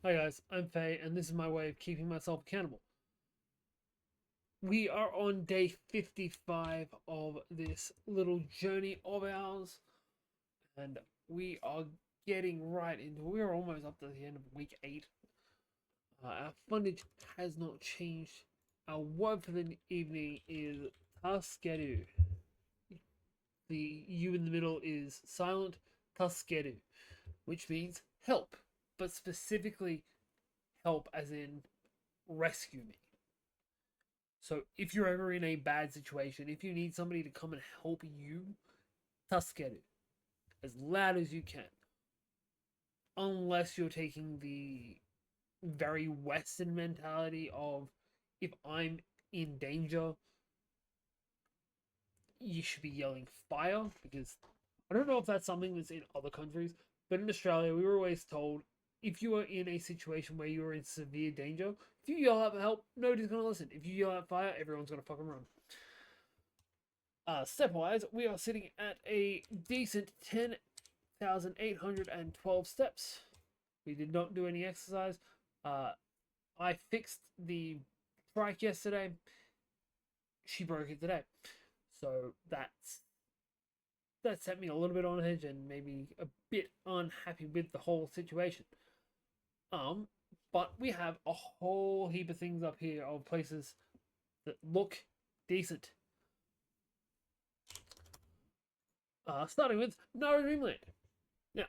Hi guys, I'm Faye, and this is my way of keeping myself accountable. We are on day 55 of this little journey of ours, and we are getting right into it. We're almost up to the end of week 8. Our fundage has not changed. Our word for the evening is Taskeru. The U in the middle is silent, Taskeru, which means help, but specifically help as in rescue me. So if you're ever in a bad situation, if you need somebody to come and help you, taskeru as loud as you can. Unless you're taking the very Western mentality of if I'm in danger, you should be yelling fire, because I don't know if that's something that's in other countries, but in Australia we were always told if you are in a situation where you are in severe danger, if you yell out for help, nobody's gonna listen. If you yell out fire, everyone's gonna fucking run. Step-wise, we are sitting at a decent 10,812 steps. We did not do any exercise. I fixed the trike yesterday. She broke it today. So that set me a little bit on edge and made me a bit unhappy with the whole situation. But we have a whole heap of things up here of places that look decent. Starting with Nara Dreamland. Now,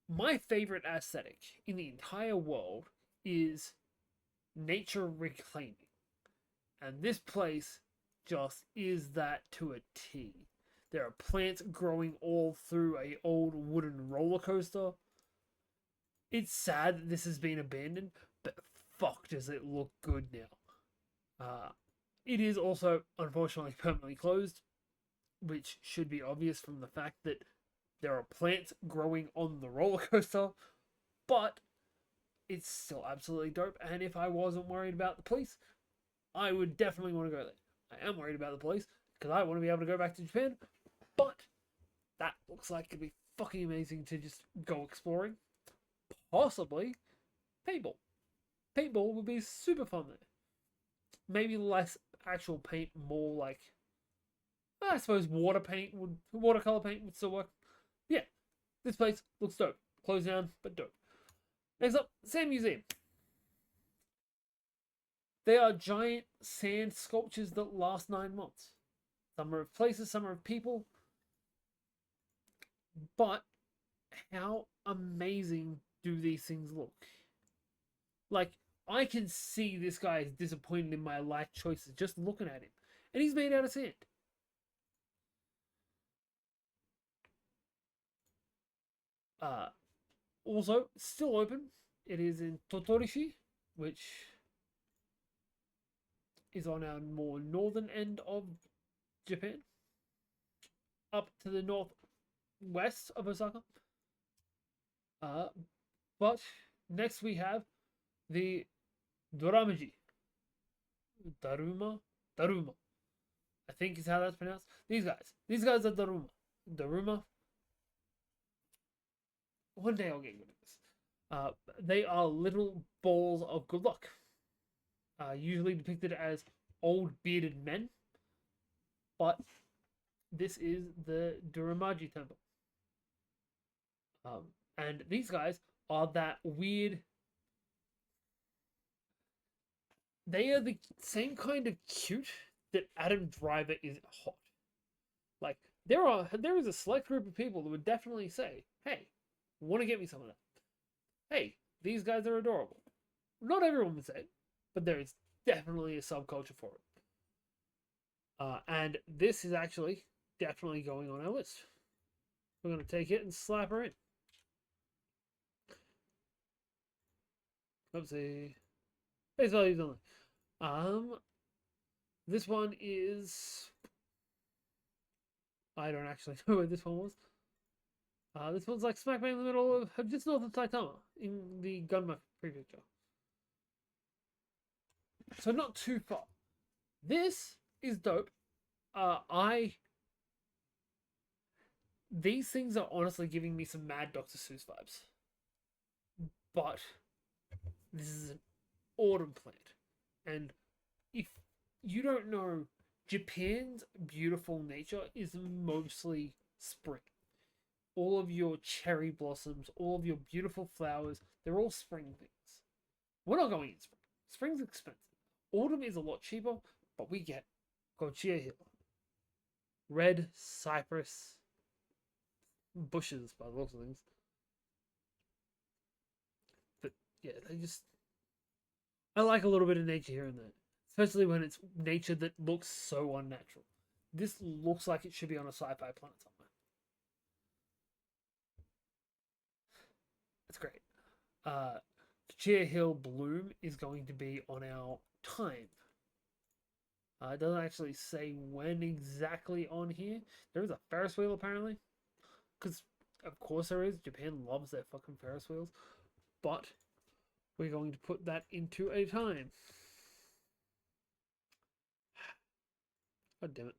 my favorite aesthetic in the entire world is nature reclaiming. And this place just is that to a T. There are plants growing all through a old wooden roller coaster. It's sad that this has been abandoned, but fuck does it look good now. It is also unfortunately permanently closed, which should be obvious from the fact that there are plants growing on the roller coaster, but it's still absolutely dope. And if I wasn't worried about the police, I would definitely want to go there. I am worried about the police because I want to be able to go back to Japan, but that looks like it'd be fucking amazing to just go exploring. Possibly paintball. Paintball would be super fun there. Maybe less actual paint, more like I suppose watercolor paint would still work. Yeah, this place looks dope. Closed down, but dope. Next up, Sand Museum. They are giant sand sculptures that last 9 months. Some are of places, some are of people. But how amazing do these things look? Like, I can see this guy is disappointed in my life choices just looking at him. And he's made out of sand. Uh, Also, still open. It is in Totorishi, which is on our more northern end of Japan, up to the northwest of Osaka. Uh, but next we have the Doramaji. Daruma. I think is how that's pronounced. These guys are Daruma. One day I'll get good at this. They are little balls of good luck, usually depicted as old bearded men, but this is the Duramaji temple. And these guys are that weird. They are the same kind of cute that Adam Driver is hot. Like there is a select group of people that would definitely say, "Hey, want to get me some of that?" Hey, these guys are adorable. Not everyone would say it, but there is definitely a subculture for it. And this is actually definitely going on our list. We're going to take it and slap her in. Oopsie. Face values only. This one is. I don't actually know where this one was. This one's like smack bang in the middle of just north of Saitama in the Gunma prefecture. So not too far. This is dope. I These things are honestly giving me some mad Dr. Seuss vibes. But This is an autumn plant. And if you don't know, Japan's beautiful nature is mostly spring. All of your cherry blossoms, all of your beautiful flowers, they're all spring things. We're not going in spring. Spring's expensive. Autumn is a lot cheaper, but we get Gochia Hill. Red cypress bushes by the looks of things. But yeah, I like a little bit of nature here and there. Especially when it's nature that looks so unnatural. This looks like it should be on a sci-fi planet somewhere. That's great. Chia Hill Bloom is going to be on our time. It doesn't actually say when exactly on here. There is a Ferris wheel apparently. Because, of course there is. Japan loves their fucking Ferris wheels. But we're going to put that into a time. God damn it.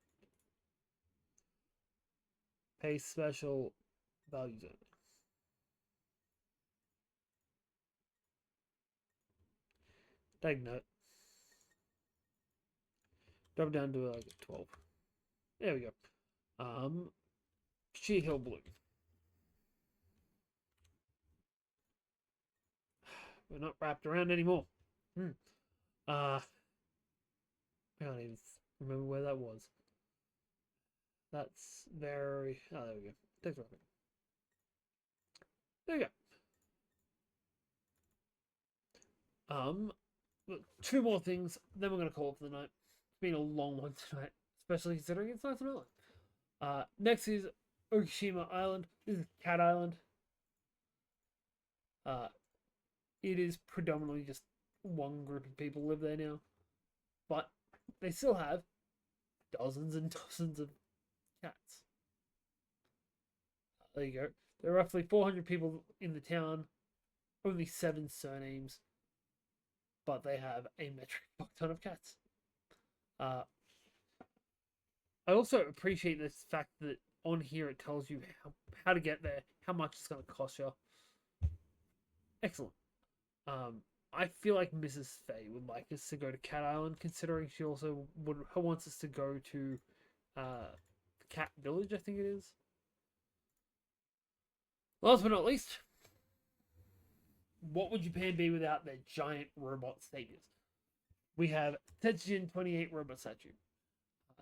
Pay special value zone. Take note. Drop down to like 12. There we go. Chia Hill Blue. We're not wrapped around anymore. I can't even remember where that was. That's very... Oh, there we go. Takes a There you go. Two more things, then we're going to call it for the night. It's been a long one tonight, especially considering it's nice and early. Next is Okishima Island. This is Cat Island. It is predominantly just one group of people live there now, but they still have dozens and dozens of cats. There you go. There are roughly 400 people in the town, only 7 surnames, but they have a metric fuck ton of cats. I also appreciate this fact that on here it tells you how to get there, how much it's going to cost you. Excellent. I feel like Mrs. Faye would like us to go to Cat Island, considering she also wants us to go to Cat Village, I think it is. Last but not least, what would Japan be without their giant robot saviors? We have Tetsujin 28 robot statue.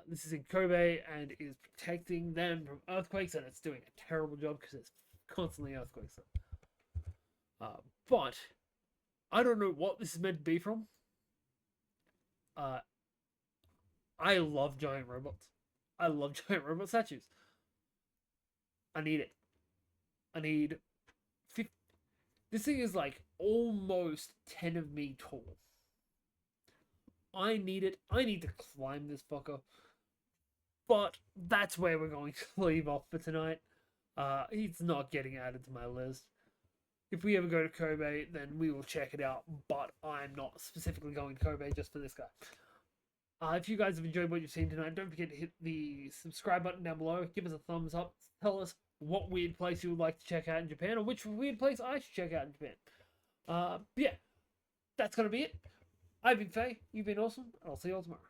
This is in Kobe and is protecting them from earthquakes, and it's doing a terrible job because there's constantly earthquakes. But I don't know what this is meant to be from. I love giant robots. I love giant robot statues. I need it. I need 50. This thing is like almost 10 of me tall. I need it. I need to climb this fucker. But that's where we're going to leave off for tonight. He's not getting added to my list. If we ever go to Kobe, then we will check it out. But I'm not specifically going to Kobe just for this guy. If you guys have enjoyed what you've seen tonight, don't forget to hit the subscribe button down below. Give us a thumbs up. Tell us what weird place you would like to check out in Japan, or which weird place I should check out in Japan. Yeah, that's going to be it. I've been Faye. You've been awesome. I'll see you all tomorrow.